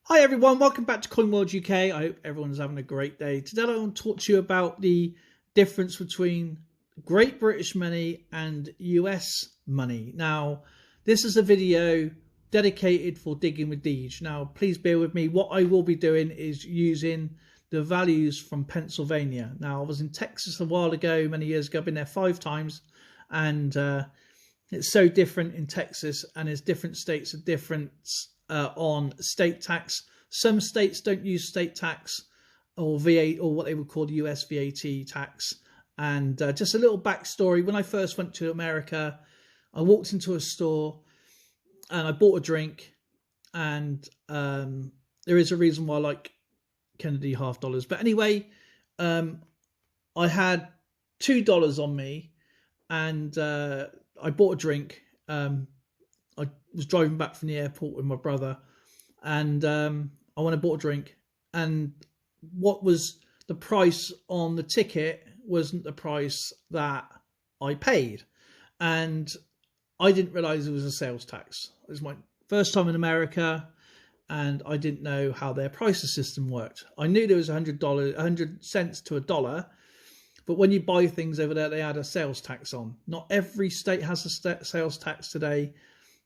Hi everyone, welcome back to Coin World UK. I hope everyone's having a great day. Today I want to talk to you about the difference between Great British money and US money. Now, this is a video dedicated for Digging with Deej. Now, please bear with me. What I will be doing is using the values from Pennsylvania. Now, I was in Texas a while ago, many years ago. I've been there 5 times, and it's so different in Texas, and there's different states of difference on state tax. Some states don't use state tax or VAT, or what they would call the US VAT tax. And just a little backstory: when I first went to America, I walked into a store and I bought a drink, and there is a reason why I like Kennedy half dollars. But anyway, I had $2 on me, and I bought a drink. I was driving back from the airport with my brother, and I went and bought a drink, and what was the price on the ticket wasn't the price that I paid, and I didn't realize it was a sales tax. It was my first time in America, and I didn't know how their pricing system worked. I knew there was $100 cents to $1, but when you buy things over there, they add a sales tax on. Not every state has a sales tax today,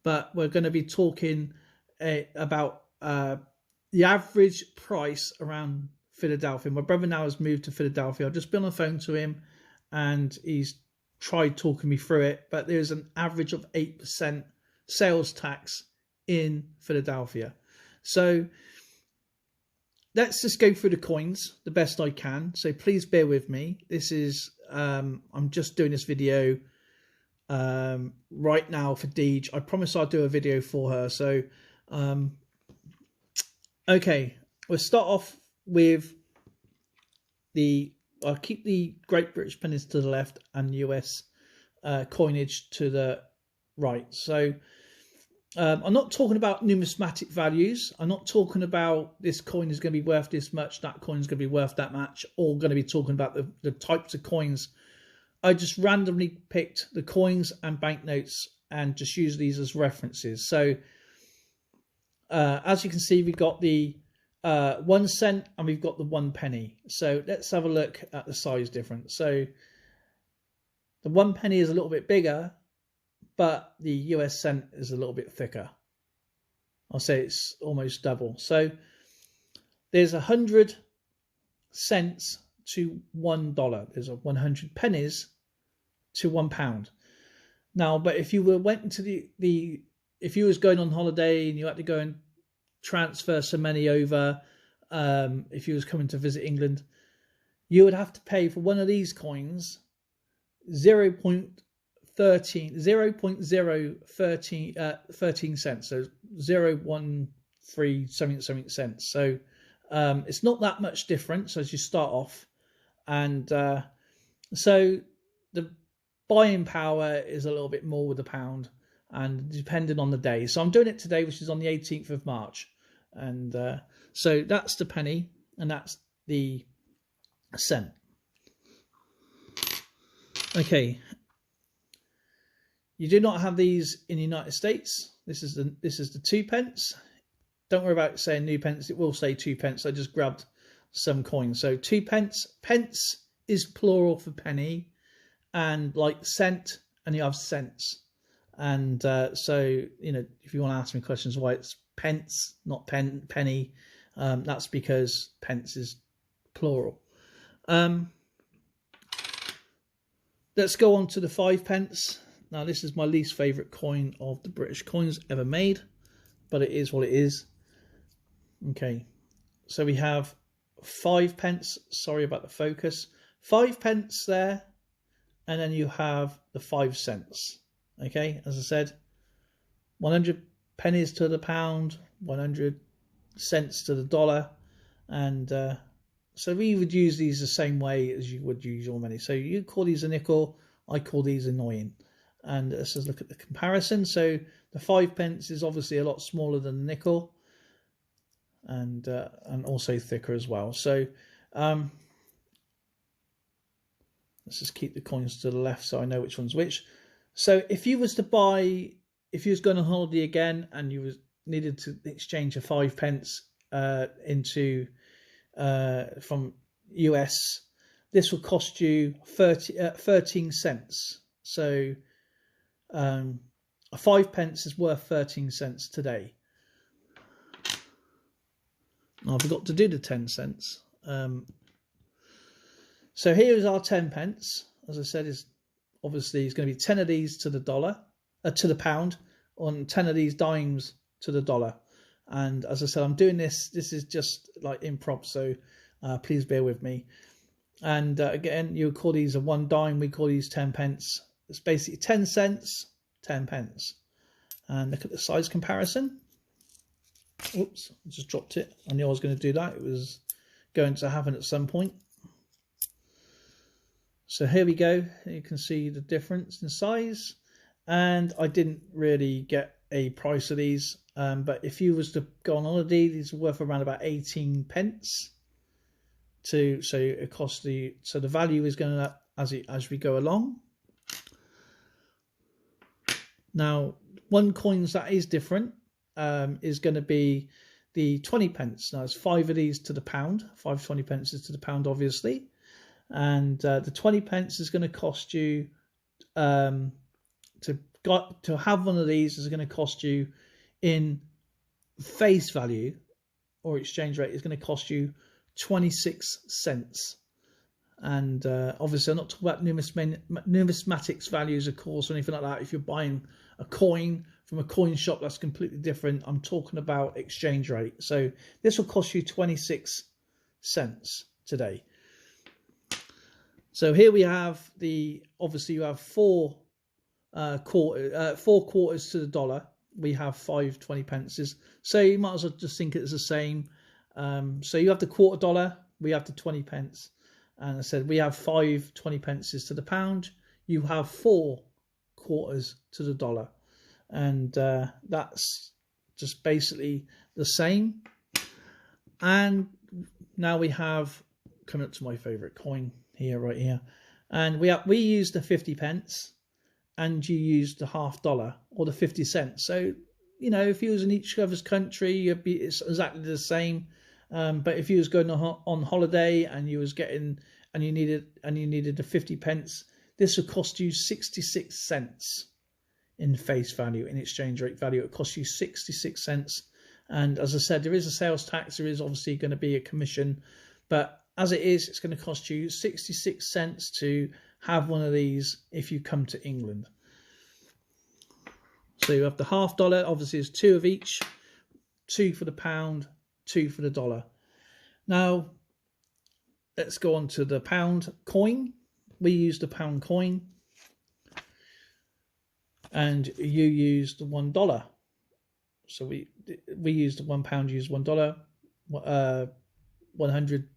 but we're going to be talking about the average price around Philadelphia. My brother now has moved to Philadelphia. I've just been on the phone to him, and he's tried talking me through it, but there's an average of 8% sales tax in Philadelphia. So let's just go through the coins the best I can. So please bear with me. This is I'm just doing this video right now for Deej. I promise I'll do a video for her. So okay, we'll start off with I'll keep the Great British pennies to the left and US coinage to the right. So I'm not talking about numismatic values. I'm not talking about this coin is going to be worth this much, that coin is going to be worth that much, or going to be talking about the types of coins. I just randomly picked the coins and banknotes and just use these as references. So as you can see, we've got the 1 cent and we've got the 1 penny. So let's have a look at the size difference. So the 1 penny is a little bit bigger, but the US cent is a little bit thicker. I'll say it's almost double. So there's 100 cents to $1. There's 100 pennies to £1. Now, but if you went into if you was going on holiday and you had to go and transfer some money over, if you was coming to visit England, you would have to pay for one of these coins 0.013 cents, so 0.13 something cents. So it's not that much difference as you start off, and so the buying power is a little bit more with the pound, and depending on the day. So I'm doing it today, which is on the 18th of March, and so that's the penny and that's the cent. Okay, you do not have these in the United States. This is the 2 pence. Don't worry about saying new pence. It will say 2 pence. I just grabbed some coins. So 2 pence. Pence is plural for penny, and like cent, and you have cents. And so, you know, if you want to ask me questions why it's pence, not penny, that's because pence is plural. Let's go on to the 5 pence. Now, this is my least favourite coin of the British coins ever made, but it is what it is. Okay, so we have 5 pence. Sorry about the focus. 5 pence there, and then you have the 5 cents. Okay, as I said, 100 pennies to the pound, 100 cents to the dollar, and so we would use these the same way as you would use your money. So you call these a nickel, I call these annoying. And let's just look at the comparison. So the 5 pence is obviously a lot smaller than the nickel, and also thicker as well. So let's just keep the coins to the left so I know which one's which. So if you was going on holiday again and you needed to exchange a 5 pence into from US, this will cost you 13 cents. So a 5 pence is worth 13 cents today. I forgot to do the 10 cents. So here is our 10 pence. As I said, is obviously it's going to be 10 of these to the dollar, to the pound, on 10 of these dimes to the dollar. And as I said, I'm doing this. This is just like improv, so please bear with me. And again, you would call these a 1 dime. We call these 10 pence. It's basically 10 cents, 10 pence. And look at the size comparison. Oops, I just dropped it. I knew I was going to do that. It was going to happen at some point. So here we go. You can see the difference in size. And I didn't really get a price of these. But if you was to go on holiday, these are worth around about 18 pence. So it costs the value is going up as we go along. Now, one coins that is different is going to be the 20 pence. Now, it's 5 of these to the pound, 5 20 pences to the pound, obviously. And the 20 pence is going to cost you, to have one of these is going to cost you in face value or exchange rate is going to cost you 26 cents. And obviously I'm not talking about numismatics values, of course, or anything like that. If you're buying a coin from a coin shop, that's completely different. I'm talking about exchange rate. So this will cost you 26 cents today. So here we have obviously you have 4 quarters to the dollar. We have 5 20 pences. So you might as well just think it's the same. So you have the quarter dollar, we have the 20 pence. And I said we have 5 20 pences to the pound. You have 4 quarters to the dollar. And that's just basically the same. And now we have, coming up to my favourite coin here, right here. And we use the 50 pence and you use the $half or the 50 cents. So, you know, if you was in each other's country, it's exactly the same. But if you was going on holiday and you was getting and you needed the 50 pence, this would cost you 66 cents in face value, in exchange rate value. It costs you 66 cents. And as I said, there is a sales tax. There is obviously going to be a commission, but as it is, it's going to cost you 66 cents to have one of these if you come to England. So you have the $half. Obviously, it's 2 of each, 2 for the pound, 2 for the dollar. Now, let's go on to the pound coin. We use the pound coin, and you use the $1. So we use the £1, use $1. 100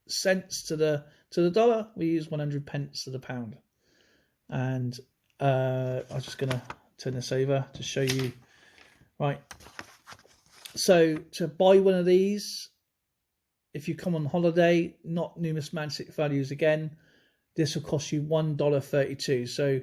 cents to the dollar. We use 100 pence to the pound. And I'm just gonna turn this over to show you. Right. So to buy one of these, if you come on holiday, not numismatic values again, this will cost you $1.32. So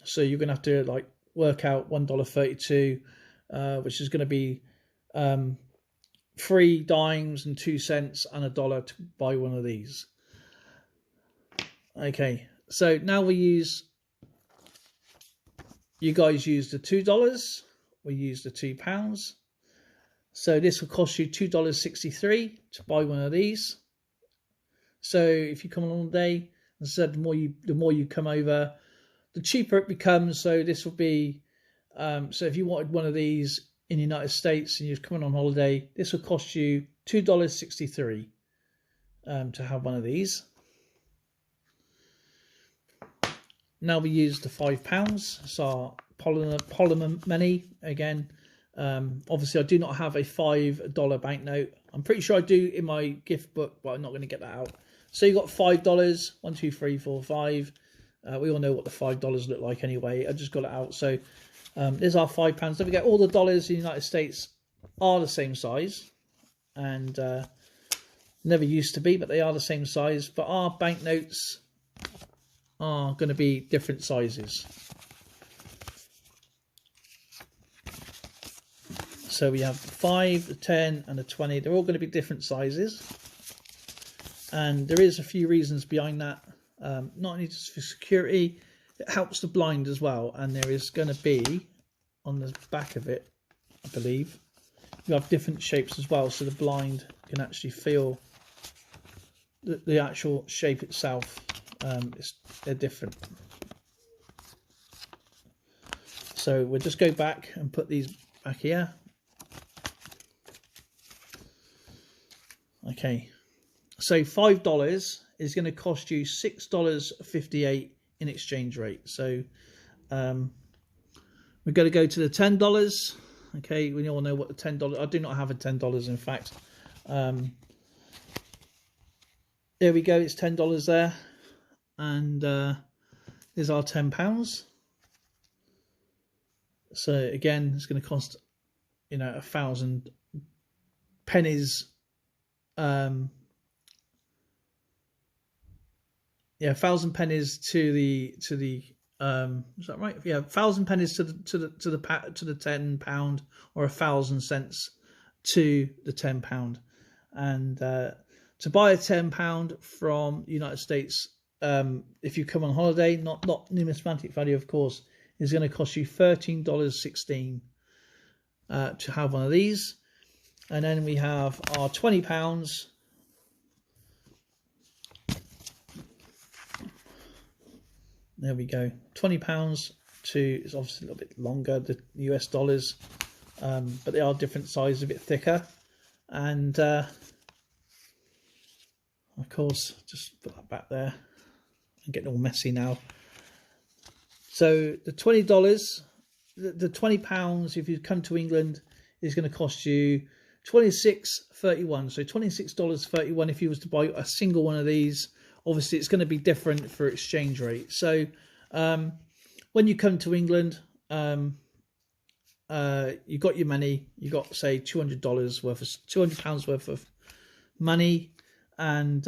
so you're gonna have to like work out $1.32, which is going to be 3 dimes and 2 cents and $1 to buy one of these. Okay, so now you guys use the $2, we use the £2. So this will cost you $2.63 to buy one of these. So if you come on holiday, as I said, the more you come over, the cheaper it becomes. So this will be, so if you wanted one of these in the United States and you're coming on holiday, this will cost you $2.63 to have one of these. Now we use the £5. It's our polymer money again. Obviously, I do not have a $5 banknote. I'm pretty sure I do in my gift book, but I'm not going to get that out. So you got $5. 1, 2, 3, 4, 5. We all know what the $5 look like anyway. I just got it out. So there's our £5. Don't forget, all the dollars in the United States are the same size, and never used to be, but they are the same size. But our banknotes are going to be different sizes. So we have the 5, the 10 and the 20. They're all going to be different sizes. And there is a few reasons behind that. Not only just for security, it helps the blind as well. And there is going to be, on the back of it, I believe, you have different shapes as well. So the blind can actually feel the actual shape itself. They're different. So we'll just go back and put these back here. Okay, so $5 is going to cost you $6.58 in exchange rate. So we're going to go to the $10. Okay, we all know what the $10. I do not have a $10, in fact. There we go. It's $10 there, and there's our £10. So again, it's going to cost, 1,000 pennies. 1,000 pennies to the is that right? Yeah, 1,000 pennies to the £10, or 1,000 cents to the £10. And to buy a £10 from the United States, if you come on holiday, not numismatic value, of course, is going to cost you $13.16 to have one of these. And then we have our £20. There we go. £20 to, it's obviously a little bit longer, the US dollars, but they are different sizes, a bit thicker. And of course, just put that back there. I'm getting all messy now. So the $20, the £20, if you come to England, is going to cost you $26.31. So $26.31 if you was to buy a single one of these. Obviously, it's going to be different for exchange rate. So when you come to England, you got your money. You got, say, £200 worth of £200 worth of money. And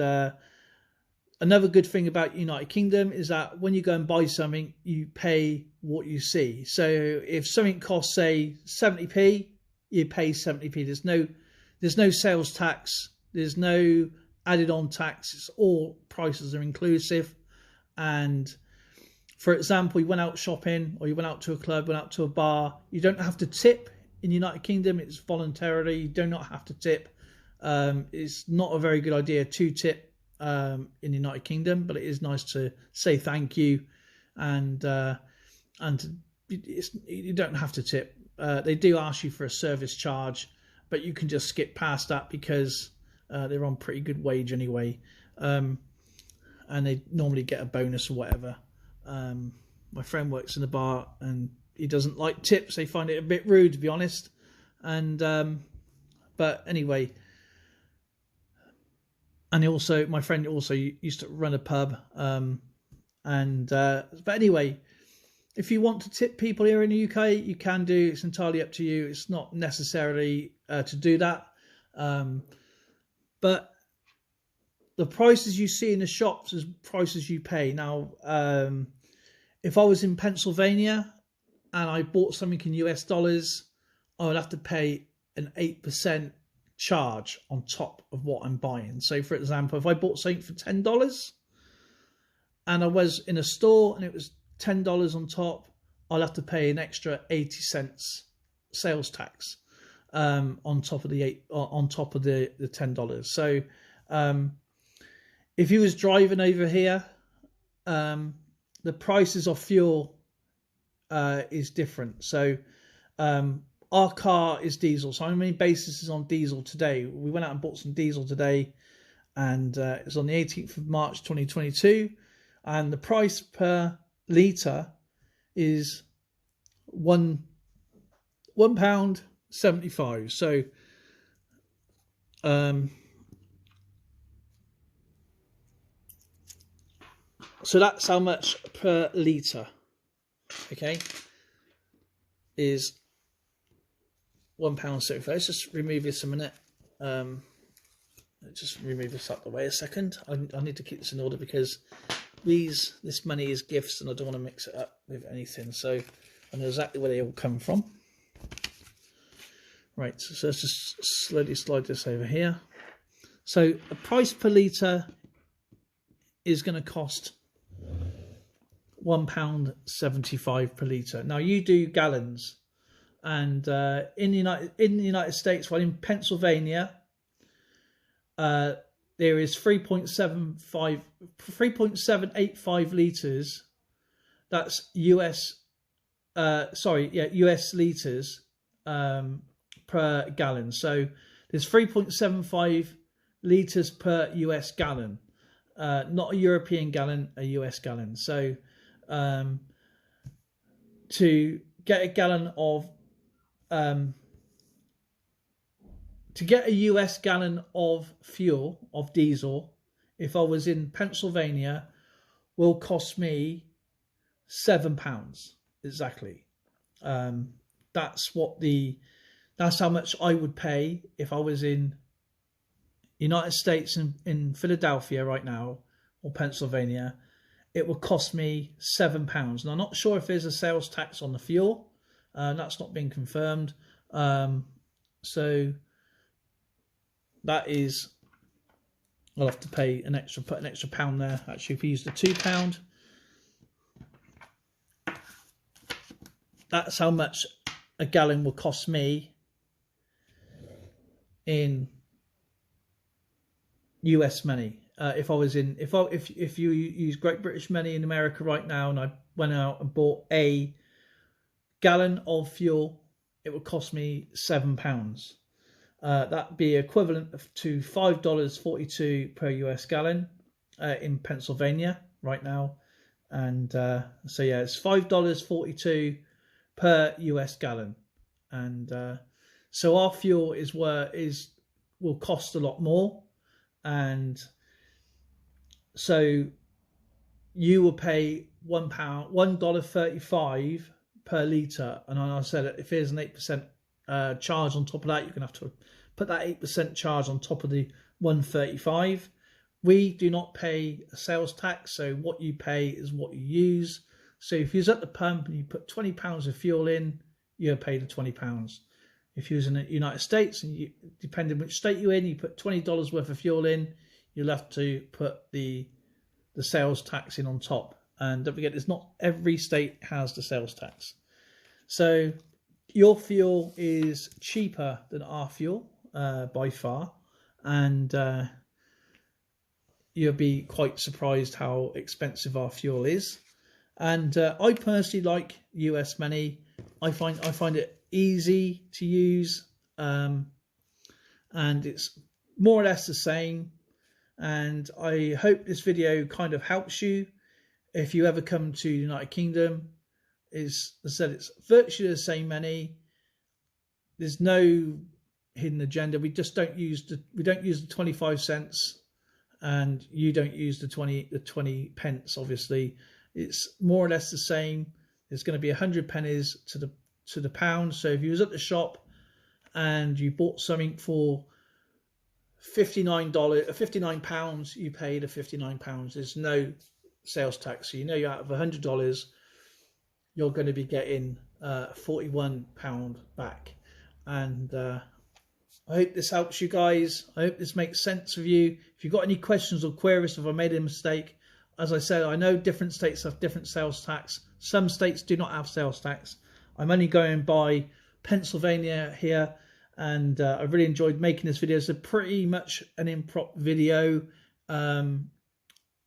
another good thing about United Kingdom is that when you go and buy something, you pay what you see. So if something costs, say, 70p, you pay 70p. There's no sales tax. There's no added on tax. It's all prices are inclusive. And for example, you went out shopping, or you went out to a club, went out to a bar, you don't have to tip in the United Kingdom. It's voluntarily. You do not have to tip. It's not a very good idea to tip in the United Kingdom, but it is nice to say thank you, and you don't have to tip. They do ask you for a service charge, but you can just skip past that because they're on pretty good wage anyway, and they normally get a bonus or whatever. My friend works in a bar and he doesn't like tips. They find it a bit rude, to be honest. And but anyway, and my friend also used to run a pub. But anyway, if you want to tip people here in the UK, you can do. It's entirely up to you. It's not necessarily to do that. But the prices you see in the shops is prices you pay. Now, if I was in Pennsylvania and I bought something in US dollars, I would have to pay an 8% charge on top of what I'm buying. So, for example, if I bought something for $10 and I was in a store and it was $10 on top, I'll have to pay an extra 80 cents sales tax on top of the $10. So if you was driving over here, the prices of fuel is different. So our car is diesel, so our main basis is on diesel today. We went out and bought some diesel today, and it was on the 18th of March 2022, and the price per litre is £1.75. So so that's how much per litre, okay, is £1.75. Let's just remove this a minute. Let's just remove this out the way a second. I need to keep this in order because this money is gifts and I don't want to mix it up with anything. So I know exactly where they all come from. Right, so let's just slowly slide this over here. So the price per litre is going to cost £1.75 per litre. Now you do gallons, and in the United States, well, in Pennsylvania, there is 3.785 litres. That's US litres per gallon. So there's 3.75 litres per US gallon, not a European gallon, a US gallon. So to get a gallon of to get a US gallon of fuel, of diesel, if I was in Pennsylvania, will cost me £7 exactly. That's how much I would pay if I was in United States in Philadelphia right now, or Pennsylvania. It would cost me £7. And I'm not sure if there's a sales tax on the fuel. That's not been confirmed. So that is, I'll have to pay put an extra pound there. Actually, if we use the £2, that's how much a gallon will cost me in US money. If I was in, if you use Great British money in America right now, and I went out and bought a gallon of fuel, it would cost me £7. That'd be equivalent to $5.42 per US gallon in Pennsylvania right now, and so yeah, it's $5.42 per US gallon, and so our fuel will cost a lot more, and so you will pay $1.35 per litre. And I said, if there's an 8% charge on top of that, you're going to have to put that 8% charge on top of the $1.35. We do not pay a sales tax, so what you pay is what you use. So if you're at the pump and you put £20 of fuel in, you're paid the £20. If you're in the United States, and depending which state you're in, you put $20 worth of fuel in, you'll have to put the sales tax in on top. And don't forget, it's not every state has the sales tax. So your fuel is cheaper than our fuel by far, and you'll be quite surprised how expensive our fuel is. And I personally like US money. I find it easy to use, and it's more or less the same. And I hope this video kind of helps you if you ever come to the United Kingdom. As I said, it's virtually the same money. There's no hidden agenda. We just don't use the 25 cents, and you don't use the 20 pence. Obviously, it's more or less the same. There's going to be 100 pennies to the pound. So if you was at the shop and you bought something for £59, you paid £59. There's no sales tax. So you know you're out of $100, you're going to be getting £41 back. And I hope this helps you guys. I hope this makes sense of you. If you've got any questions or queries, if I made a mistake, as I said, I know different states have different sales tax. Some states do not have sales tax. I'm only going by Pennsylvania here, and I really enjoyed making this video. It's pretty much an improv video, and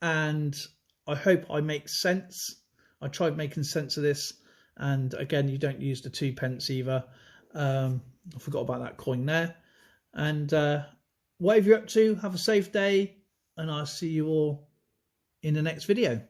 I hope I make sense. I tried making sense of this, and again, you don't use the 2 pence either. I forgot about that coin there. And whatever you're up to, have a safe day, and I'll see you all in the next video.